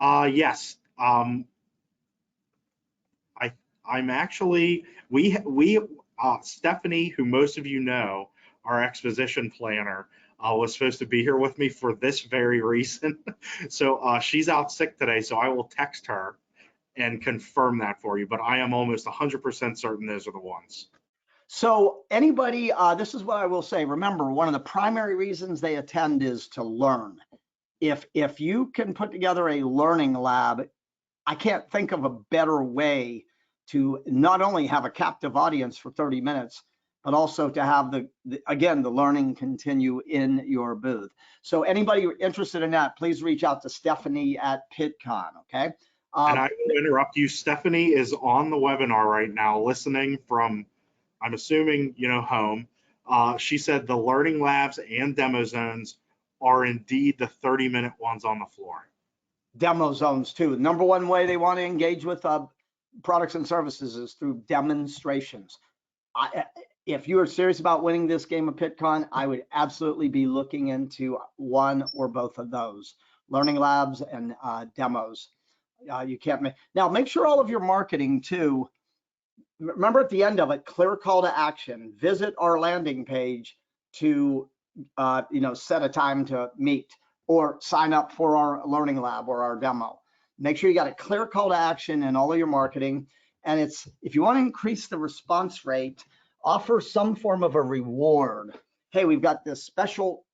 Yes. I'm actually, Stephanie, who most of you know, our exposition planner, was supposed to be here with me for this very reason. So she's out sick today, so I will text her and confirm that for you, but I am almost 100% certain those are the ones. So anybody, this is what I will say. Remember, one of the primary reasons they attend is to learn. If you can put together a learning lab, I can't think of a better way to not only have a captive audience for 30 minutes, but also to have the learning continue in your booth. So anybody interested in that, please reach out to Stephanie at Pittcon, okay? And I will interrupt you. Stephanie is on the webinar right now listening from, I'm assuming, home. She said the learning labs and demo zones are indeed the 30-minute ones on the floor. Demo zones too. Number one way they want to engage with products and services is through demonstrations. If you are serious about winning this game of Pittcon, I would absolutely be looking into one or both of those, learning labs and demos. You can't make sure all of your marketing too. Remember at the end of it, clear call to action. Visit our landing page to set a time to meet or sign up for our learning lab or our demo. Make sure you got a clear call to action in all of your marketing. And if you want to increase the response rate, offer some form of a reward. Hey, we've got this special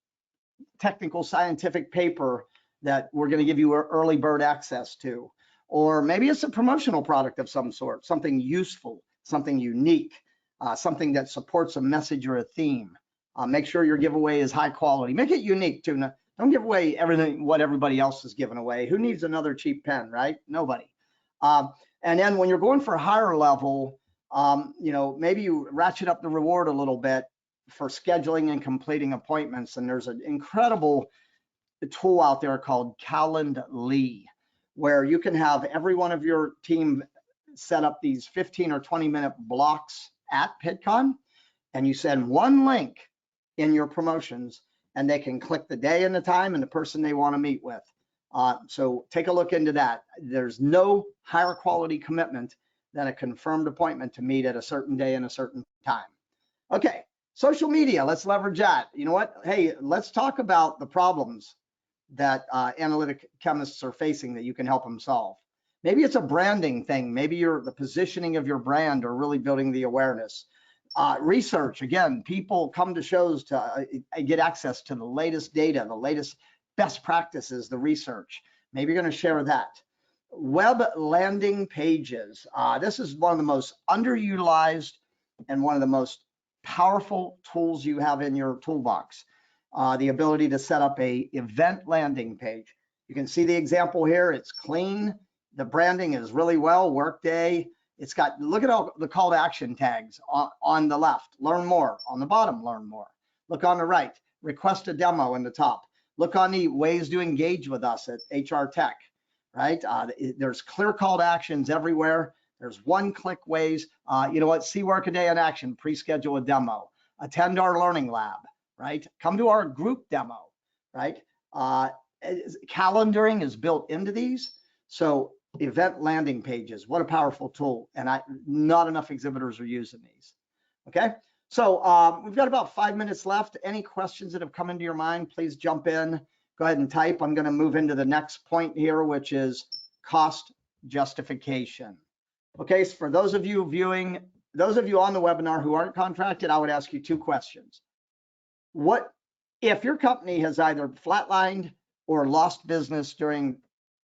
technical scientific paper that we're going to give you early bird access to. Or maybe it's a promotional product of some sort, something useful, something unique, something that supports a message or a theme. Make sure your giveaway is high quality. Make it unique too. Don't give away everything what everybody else is giving away. Who needs another cheap pen, right? Nobody. And then when you're going for higher level, maybe you ratchet up the reward a little bit for scheduling and completing appointments. And there's an incredible tool out there called Calendly, where you can have every one of your team set up these 15 or 20-minute blocks at Pittcon, and you send one link in your promotions, and they can click the day and the time and the person they want to meet with. So take a look into that. There's no higher quality commitment than a confirmed appointment to meet at a certain day and a certain time. Okay, social media, let's leverage that. You know what? Hey, let's talk about the problems that analytic chemists are facing that you can help them solve. Maybe it's a branding thing. Maybe the positioning of your brand or really building the awareness. Research, again, people come to shows to get access to the latest data, the latest best practices, the research. Maybe you're going to share that. Web landing pages. This is one of the most underutilized and one of the most powerful tools you have in your toolbox. The ability to set up a event landing page. You can see the example here. It's clean. The branding is really well, Workday. It's got, look at all the call to action tags on the left, learn more. On the bottom, learn more. Look on the right, request a demo in the top. Look on the ways to engage with us at HR Tech, right? There's clear call to actions everywhere. There's one-click ways. You know what, see Workaday in action, pre-schedule a demo. Attend our learning lab, right? Come to our group demo, right? Calendaring is built into these. So event landing pages, what a powerful tool. And not enough exhibitors are using these. Okay, so we've got about 5 minutes left. Any questions that have come into your mind, please jump in. go ahead and type. I'm going to move into the next point here, which is cost justification. Okay, so for those of you on the webinar who aren't contracted, I would ask you two questions. What if your company has either flatlined or lost business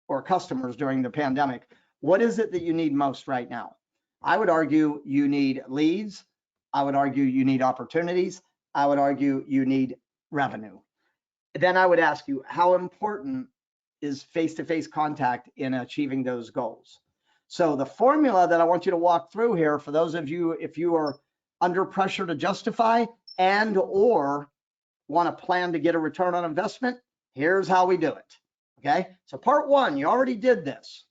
or customers during the pandemic? What is it that you need most right now? I would argue you need leads. I would argue you need opportunities. I would argue you need revenue. Then I would ask you, how important is face-to-face contact in achieving those goals? So the formula that I want you to walk through here, for those of you, if you are under pressure to justify and or want to plan to get a return on investment, here's how we do it. Okay, so part one, you already did this.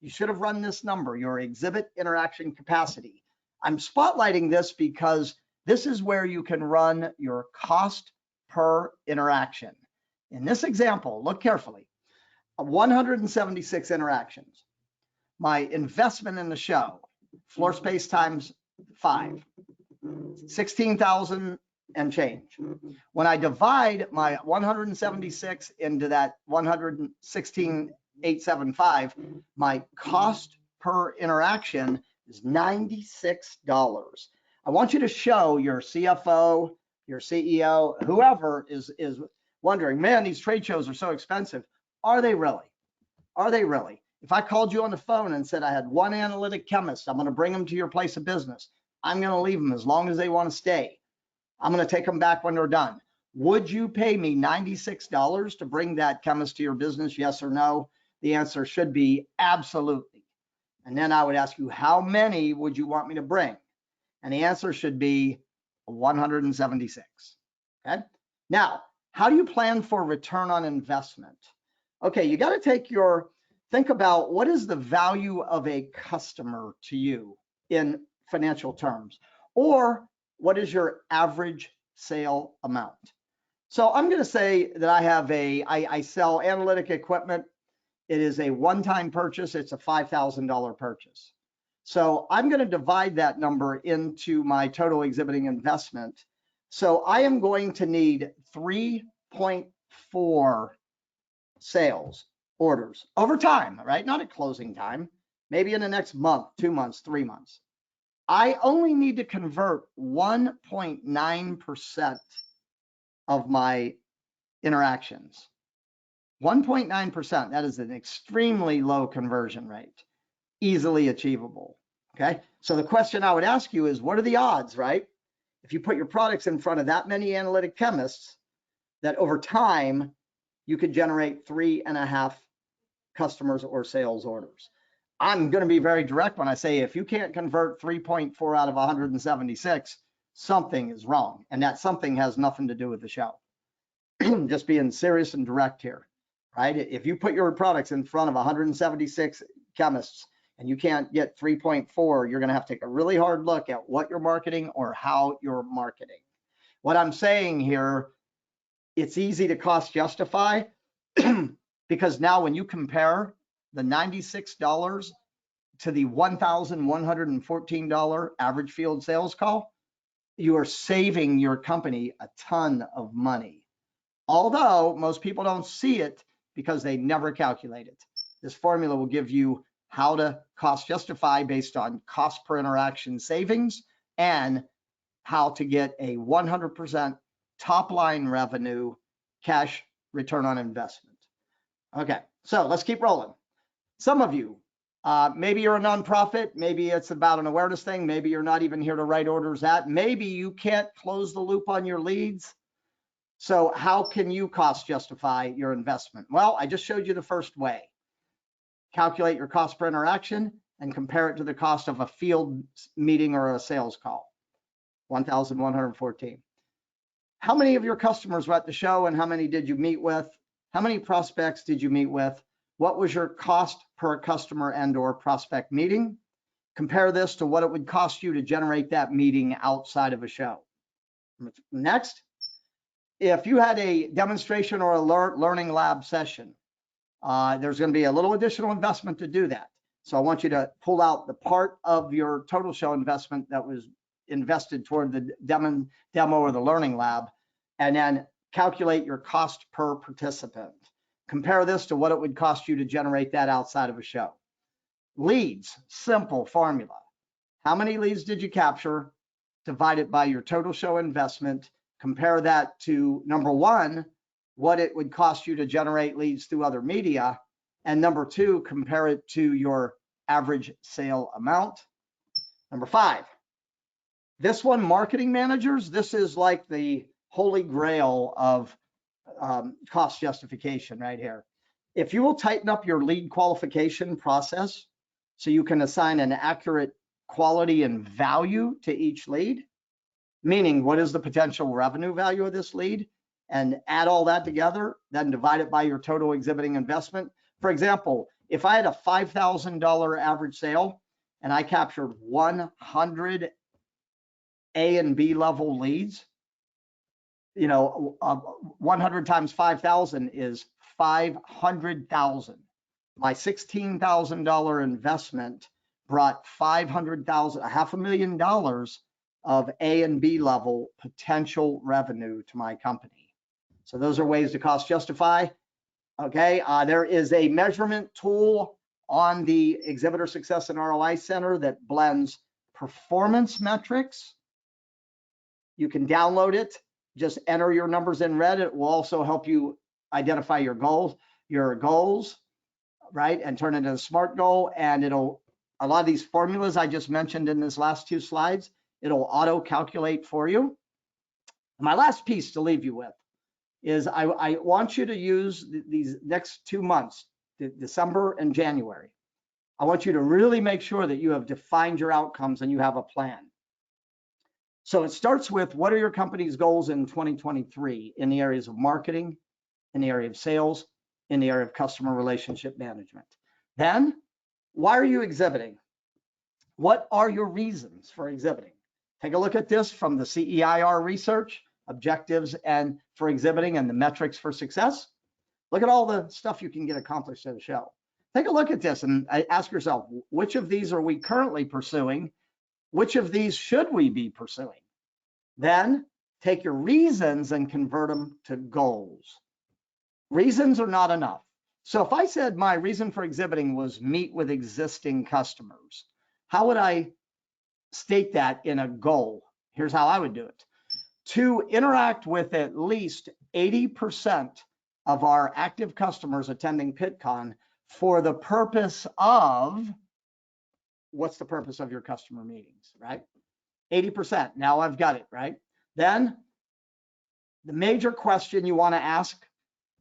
You should have run this number, your exhibit interaction capacity. I'm spotlighting this because this is where you can run your cost per interaction. In this example, look carefully, 176 interactions. My investment in the show, floor space times 5, 16,000 and change. When I divide my 176 into that 116,875, my cost per interaction is $96. I want you to show your CFO, your CEO, whoever is wondering, man, these trade shows are so expensive. Are they really? Are they really? If I called you on the phone and said I had one analytic chemist, I'm going to bring them to your place of business. I'm going to leave them as long as they want to stay. I'm going to take them back when they're done. Would you pay me $96 to bring that chemist to your business? Yes or no? The answer should be absolutely. And then I would ask you, how many would you want me to bring? And the answer should be 176. Okay. Now, how do you plan for return on investment? Okay, you got to think about what is the value of a customer to you in financial terms, or what is your average sale amount? So I'm going to say that I sell analytic equipment. It is a one-time purchase. It's a $5,000 purchase. So I'm going to divide that number into my total exhibiting investment. So I am going to need 3.4 sales orders over time, right? Not at closing time, maybe in the next month, 2 months, 3 months. I only need to convert 1.9% of my interactions. 1.9%, that is an extremely low conversion rate, easily achievable, okay? So the question I would ask you is, what are the odds, right? If you put your products in front of that many analytic chemists, that over time, you could generate 3.5 customers or sales orders. I'm going to be very direct when I say, if you can't convert 3.4 out of 176, something is wrong. And that something has nothing to do with the show. Just being serious and direct here, right? If you put your products in front of 176 chemists and you can't get 3.4, you're going to have to take a really hard look at what you're marketing or how you're marketing. What I'm saying here, it's easy to cost justify because now when you compare the $96 to the $1,114 average field sales call, you are saving your company a ton of money. Although most people don't see it because they never calculate it. This formula will give you how to cost justify based on cost per interaction savings and how to get a 100% top line revenue cash return on investment. Okay, so let's keep rolling. Some of you, maybe you're a nonprofit, maybe it's about an awareness thing, maybe you're not even here to write orders at, maybe you can't close the loop on your leads. So how can you cost justify your investment? Well, I just showed you the first way. Calculate your cost per interaction and compare it to the cost of a field meeting or a sales call, 1,114. How many of your customers were at the show and how many did you meet with? How many prospects did you meet with? What was your cost per customer and or prospect meeting? Compare this to what it would cost you to generate that meeting outside of a show. Next, if you had a demonstration or a learning lab session, there's going to be a little additional investment to do that. So I want you to pull out the part of your total show investment that was invested toward the demo or the learning lab, and then calculate your cost per participant. Compare this to what it would cost you to generate that outside of a show. Leads, simple formula. How many leads did you capture? Divide it by your total show investment. Compare that to number one, what it would cost you to generate leads through other media. And number two, compare it to your average sale amount. Number five, this one, marketing managers, this is like the holy grail of cost justification right here. If you will tighten up your lead qualification process so you can assign an accurate quality and value to each lead, meaning what is the potential revenue value of this lead, and add all that together, then divide it by your total exhibiting investment. For example, if I had a $5,000 average sale and I captured 100 A and B level leads, 100 times 5,000 is 500,000. My $16,000 investment brought $500,000, $500,000 of A and B level potential revenue to my company. So those are ways to cost justify. Okay, there is a measurement tool on the Exhibitor Success and ROI Center that blends performance metrics. You can download it. Just enter your numbers in red. It will also help you identify your goals, right? And turn it into a SMART goal. And a lot of these formulas I just mentioned in this last two slides, it'll auto calculate for you. My last piece to leave you with is I want you to use these next 2 months, December and January. I want you to really make sure that you have defined your outcomes and you have a plan. So it starts with, what are your company's goals in 2023 in the areas of marketing, in the area of sales, in the area of customer relationship management? Then, why are you exhibiting? What are your reasons for exhibiting? Take a look at this from the CEIR research, objectives and for exhibiting and the metrics for success. Look at all the stuff you can get accomplished at a show. Take a look at this and ask yourself, which of these are we currently pursuing? Which of these should we be pursuing? Then take your reasons and convert them to goals. Reasons are not enough. So if I said my reason for exhibiting was meet with existing customers, how would I state that in a goal? Here's how I would do it. To interact with at least 80% of our active customers attending Pittcon for the purpose of, what's the purpose of your customer meetings, right? 80%. Now I've got it, right? Then the major question you want to ask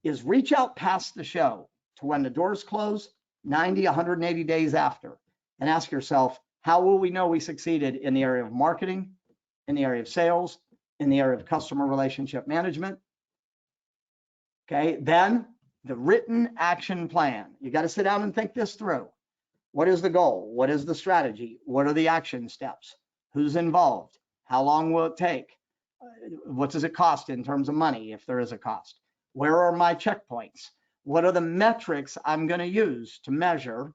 is reach out past the show to when the doors close, 90, 180 days after, and ask yourself, how will we know we succeeded in the area of marketing, in the area of sales, in the area of customer relationship management? Okay, then the written action plan. You got to sit down and think this through. What is the goal? What is the strategy? What are the action steps? Who's involved? How long will it take? What does it cost in terms of money, if there is a cost? Where are my checkpoints? What are the metrics I'm going to use to measure?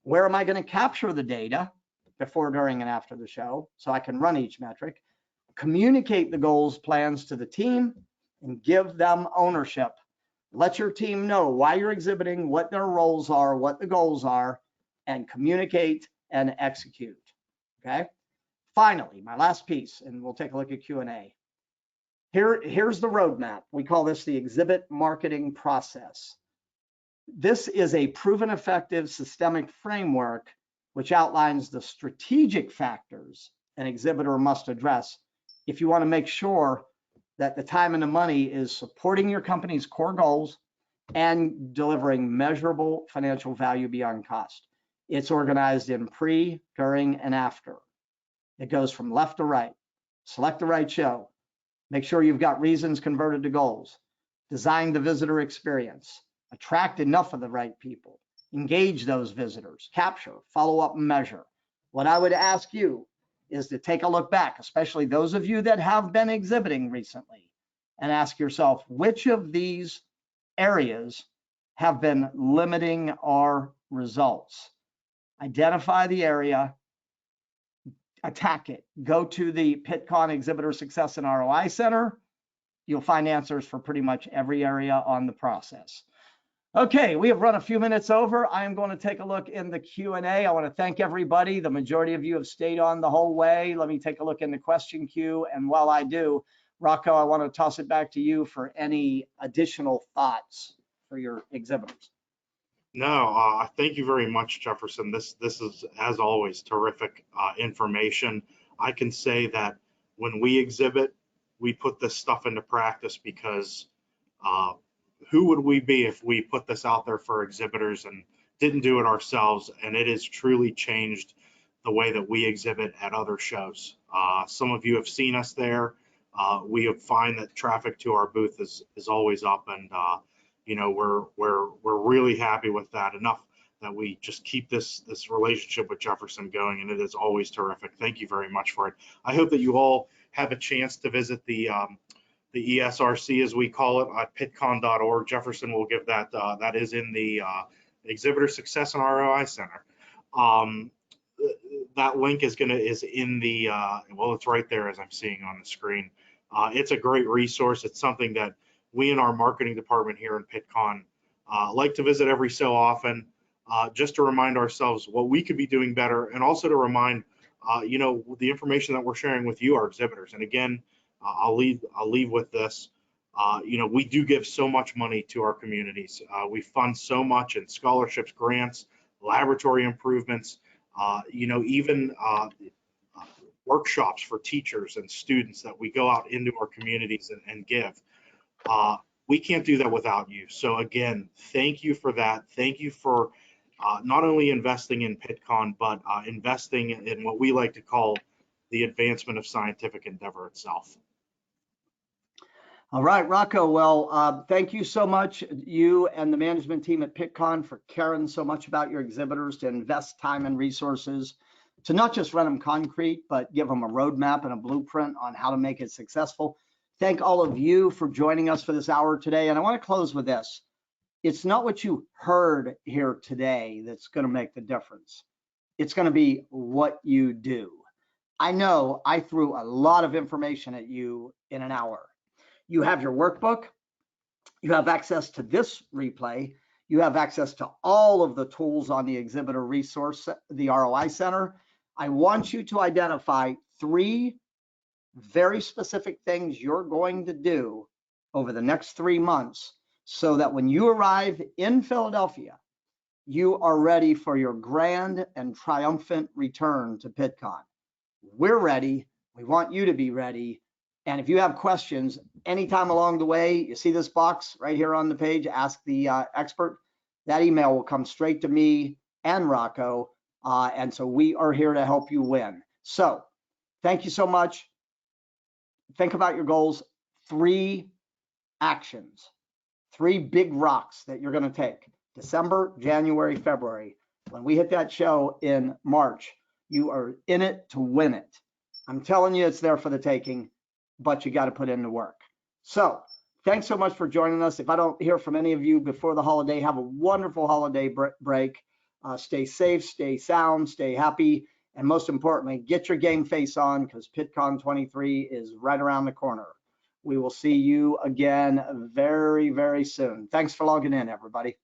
Where am I going to capture the data before, during, and after the show so I can run each metric? Communicate the goals, plans to the team, and give them ownership. Let your team know why you're exhibiting, what their roles are, what the goals are, and communicate and execute. Okay. Finally, my last piece, and we'll take a look at Q&A. Here's the roadmap. We call this the exhibit marketing process. This is a proven effective systemic framework which outlines the strategic factors an exhibitor must address if you want to make sure that the time and the money is supporting your company's core goals and delivering measurable financial value beyond cost. It's organized in pre, during, and after. It goes from left to right. Select the right show. Make sure you've got reasons converted to goals. Design the visitor experience. Attract enough of the right people. Engage those visitors. Capture, follow up, and measure. What I would ask you is to take a look back, especially those of you that have been exhibiting recently, and ask yourself, which of these areas have been limiting our results? Identify the area, attack it. Go to the Pittcon Exhibitor Success and ROI Center, you'll find answers for pretty much every area on the process. Okay, we have run a few minutes over. I am going to take a look in the Q&A. I want to thank everybody. The majority of you have stayed on the whole way. Let me take a look in the question queue. And while I do, Rocco, I want to toss it back to you for any additional thoughts for your exhibitors. No, thank you very much, Jefferson. This is, as always, terrific information. I can say that when we exhibit, we put this stuff into practice because who would we be if we put this out there for exhibitors and didn't do it ourselves? And it has truly changed the way that we exhibit at other shows. Some of you have seen us there. We have find that traffic to our booth is always up, and you know, we're really happy with that. Enough that we just keep this relationship with Jefferson going, and it is always terrific. Thank you very much for it. I hope that you all have a chance to visit the ESRC, as we call it, at pittcon.org. Jefferson will give that. That is in the Exhibitor Success and ROI Center. That link is in the well, it's right there as I'm seeing on the screen. It's a great resource. It's something that we in our marketing department here in Pittcon like to visit every so often, just to remind ourselves what we could be doing better, and also to remind you know, the information that we're sharing with you, our exhibitors. And again, I'll leave with this. You know, we do give so much money to our communities. We fund so much in scholarships, grants, laboratory improvements, you know, even workshops for teachers and students that we go out into our communities and give. We can't do that without you. So again, thank you for that. Thank you for not only investing in Pittcon, but investing in what we like to call the advancement of scientific endeavor itself. All right, Rocco. Well, thank you so much, you and the management team at Pittcon, for caring so much about your exhibitors, to invest time and resources to not just run them concrete, but give them a roadmap and a blueprint on how to make it successful. Thank all of you for joining us for this hour today. And I want to close with this. It's not what you heard here today that's going to make the difference. It's going to be what you do. I know I threw a lot of information at you in an hour. You have your workbook. You have access to this replay. You have access to all of the tools on the exhibitor resource, the ROI Center. I want you to identify 3 very specific things you're going to do over the next 3 months, so that when you arrive in Philadelphia, you are ready for your grand and triumphant return to Pittcon. We're ready. We want you to be ready. And if you have questions anytime along the way, you see this box right here on the page, Ask the Expert. That email will come straight to me and Rocco. And so we are here to help you win. So thank you so much. Think about your goals. 3 actions, 3 big rocks that you're going to take. December, January, February. When we hit that show in March, you are in it to win it. I'm telling you, it's there for the taking, but you got to put in the work. So thanks so much for joining us. If I don't hear from any of you before the holiday, have a wonderful holiday break. Stay safe, stay sound, stay happy, and most importantly, get your game face on, because Pittcon 23 is right around the corner. We will see you again very, very soon. Thanks for logging in, everybody.